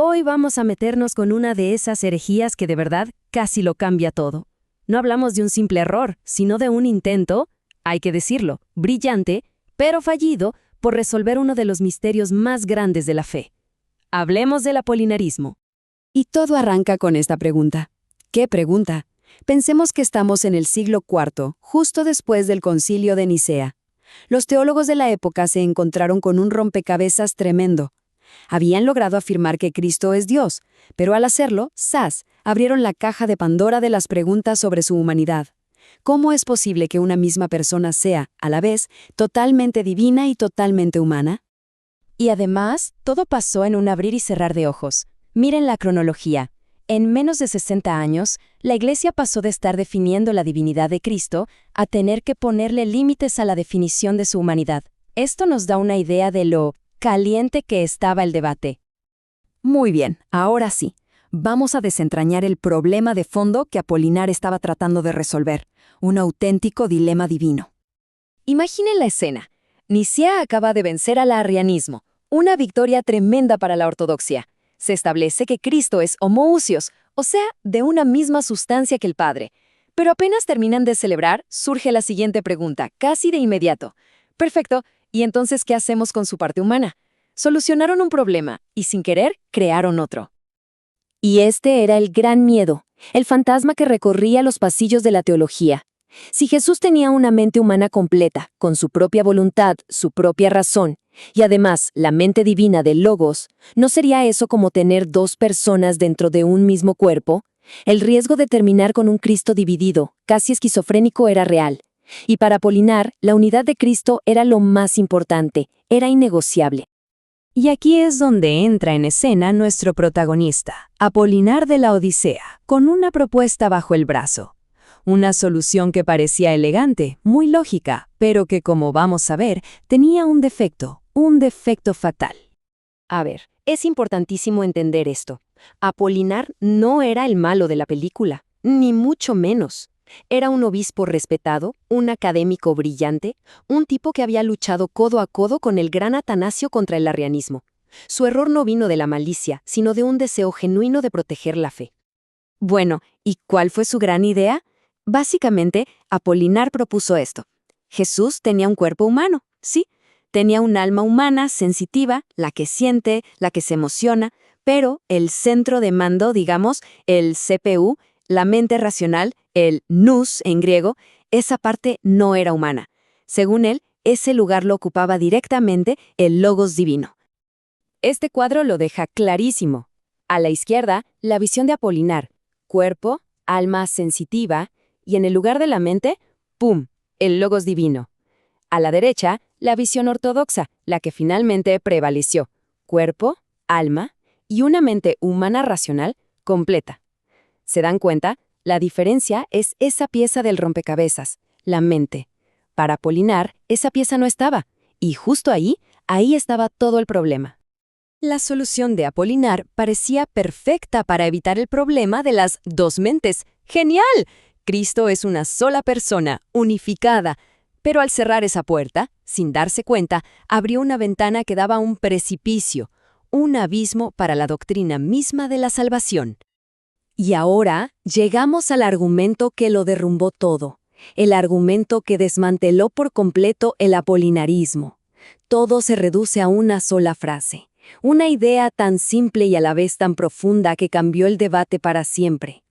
Hoy vamos a meternos con una de esas herejías que de verdad casi lo cambia todo. No hablamos de un simple error, sino de un intento, hay que decirlo, brillante, pero fallido, por resolver uno de los misterios más grandes de la fe. Hablemos del apolinarismo. Y todo arranca con esta pregunta. ¿Qué pregunta? Pensemos que estamos en el siglo IV, justo después del Concilio de Nicea. Los teólogos de la época se encontraron con un rompecabezas tremendo. Habían logrado afirmar que Cristo es Dios, pero al hacerlo, ¡zas!, abrieron la caja de Pandora de las preguntas sobre su humanidad. ¿Cómo es posible que una misma persona sea, a la vez, totalmente divina y totalmente humana? Y además, todo pasó en un abrir y cerrar de ojos. Miren la cronología. En menos de 60 años, la Iglesia pasó de estar definiendo la divinidad de Cristo a tener que ponerle límites a la definición de su humanidad. Esto nos da una idea de lo caliente que estaba el debate. Muy bien, ahora sí. Vamos a desentrañar el problema de fondo que Apolinar estaba tratando de resolver, un auténtico dilema divino. Imaginen la escena. Nicea acaba de vencer al arrianismo, una victoria tremenda para la ortodoxia. Se establece que Cristo es homoousios, o sea, de una misma sustancia que el Padre. Pero apenas terminan de celebrar, surge la siguiente pregunta, casi de inmediato. Perfecto, ¿y entonces qué hacemos con su parte humana? Solucionaron un problema y sin querer crearon otro. Y este era el gran miedo, el fantasma que recorría los pasillos de la teología. Si Jesús tenía una mente humana completa, con su propia voluntad, su propia razón, y además la mente divina del Logos, ¿no sería eso como tener dos personas dentro de un mismo cuerpo? El riesgo de terminar con un Cristo dividido, casi esquizofrénico, era real. Y para Apolinar, la unidad de Cristo era lo más importante, era innegociable. Y aquí es donde entra en escena nuestro protagonista, Apolinar de la Odisea, con una propuesta bajo el brazo. Una solución que parecía elegante, muy lógica, pero que, como vamos a ver, tenía un defecto fatal. A ver, es importantísimo entender esto. Apolinar no era el malo de la película, ni mucho menos. Era un obispo respetado, un académico brillante, un tipo que había luchado codo a codo con el gran Atanasio contra el arrianismo. Su error no vino de la malicia, sino de un deseo genuino de proteger la fe. Bueno, ¿y cuál fue su gran idea? Básicamente, Apolinar propuso esto. Jesús tenía un cuerpo humano, sí. Tenía un alma humana, sensitiva, la que siente, la que se emociona, pero el centro de mando, digamos, el CPU, la mente racional, el nous en griego, esa parte no era humana. Según él, ese lugar lo ocupaba directamente el Logos divino. Este cuadro lo deja clarísimo. A la izquierda, la visión de Apolinar, cuerpo, alma sensitiva, y en el lugar de la mente, ¡pum!, el Logos divino. A la derecha, la visión ortodoxa, la que finalmente prevaleció, cuerpo, alma y una mente humana racional completa. ¿Se dan cuenta? La diferencia es esa pieza del rompecabezas, la mente. Para Apolinar, esa pieza no estaba, y justo ahí estaba todo el problema. La solución de Apolinar parecía perfecta para evitar el problema de las dos mentes. ¡Genial! Cristo es una sola persona, unificada. Pero al cerrar esa puerta, sin darse cuenta, abrió una ventana que daba a un precipicio, un abismo para la doctrina misma de la salvación. Y ahora llegamos al argumento que lo derrumbó todo, el argumento que desmanteló por completo el apolinarismo. Todo se reduce a una sola frase, una idea tan simple y a la vez tan profunda que cambió el debate para siempre.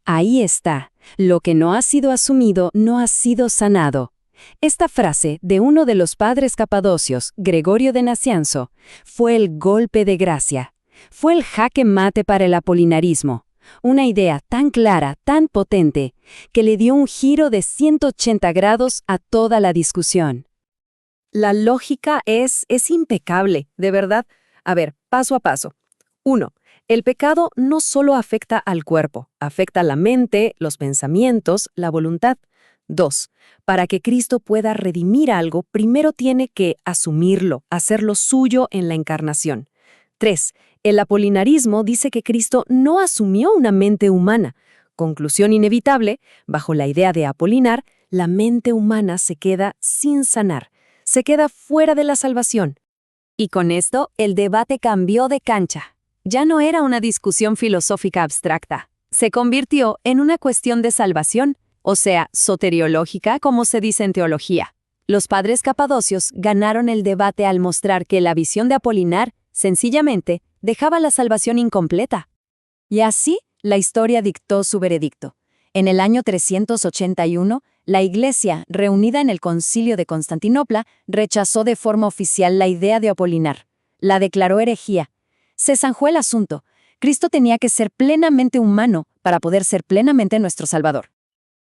Ahí está, lo que no ha sido asumido no ha sido sanado. Esta frase de uno de los padres capadocios, Gregorio de Nacianzo, fue el golpe de gracia, fue el jaque mate para el apolinarismo. Una idea tan clara, tan potente, que le dio un giro de 180 grados a toda la discusión. La lógica es impecable, de verdad. A ver, paso a paso. 1. El pecado no solo afecta al cuerpo, afecta a la mente, los pensamientos, la voluntad. 2. Para que Cristo pueda redimir algo, primero tiene que asumirlo, hacerlo suyo en la encarnación. 3. El apolinarismo dice que Cristo no asumió una mente humana. Conclusión inevitable, bajo la idea de Apolinar, la mente humana se queda sin sanar, se queda fuera de la salvación. Y con esto, el debate cambió de cancha. Ya no era una discusión filosófica abstracta. Se convirtió en una cuestión de salvación, o sea, soteriológica, como se dice en teología. Los padres capadocios ganaron el debate al mostrar que la visión de Apolinar, sencillamente, dejaba la salvación incompleta. Y así, la historia dictó su veredicto. En el año 381, la Iglesia, reunida en el Concilio de Constantinopla, rechazó de forma oficial la idea de Apolinar. La declaró herejía. Se zanjó el asunto. Cristo tenía que ser plenamente humano para poder ser plenamente nuestro Salvador.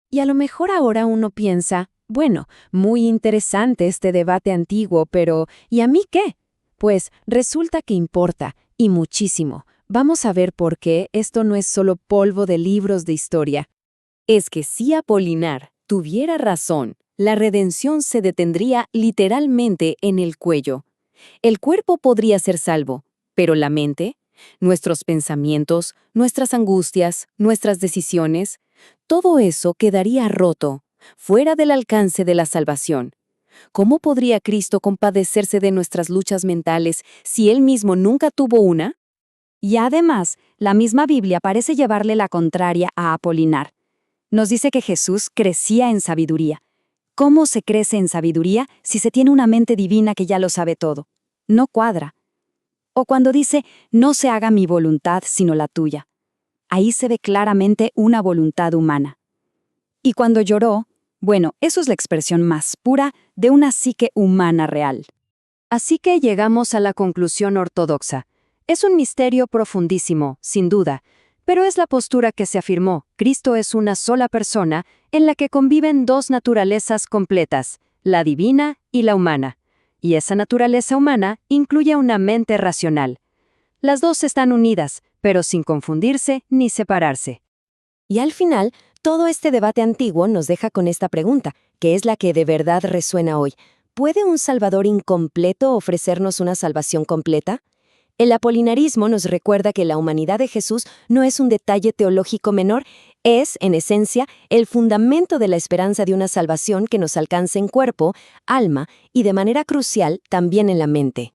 Y a lo mejor ahora uno piensa, bueno, muy interesante este debate antiguo, pero ¿y a mí qué? Pues resulta que importa, y muchísimo. Vamos a ver por qué esto no es solo polvo de libros de historia. Es que si Apolinar tuviera razón, la redención se detendría literalmente en el cuello. El cuerpo podría ser salvo, pero la mente, nuestros pensamientos, nuestras angustias, nuestras decisiones, todo eso quedaría roto, fuera del alcance de la salvación. ¿Cómo podría Cristo compadecerse de nuestras luchas mentales si Él mismo nunca tuvo una? Y además, la misma Biblia parece llevarle la contraria a Apolinar. Nos dice que Jesús crecía en sabiduría. ¿Cómo se crece en sabiduría si se tiene una mente divina que ya lo sabe todo? No cuadra. O cuando dice, no se haga mi voluntad sino la tuya. Ahí se ve claramente una voluntad humana. Y cuando lloró, bueno, eso es la expresión más pura de una psique humana real. Así que llegamos a la conclusión ortodoxa. Es un misterio profundísimo, sin duda, pero es la postura que se afirmó. Cristo es una sola persona en la que conviven dos naturalezas completas, la divina y la humana. Y esa naturaleza humana incluye una mente racional. Las dos están unidas, pero sin confundirse ni separarse. Y al final, todo este debate antiguo nos deja con esta pregunta, que es la que de verdad resuena hoy. ¿Puede un Salvador incompleto ofrecernos una salvación completa? El apolinarismo nos recuerda que la humanidad de Jesús no es un detalle teológico menor, es, en esencia, el fundamento de la esperanza de una salvación que nos alcance en cuerpo, alma y de manera crucial también en la mente.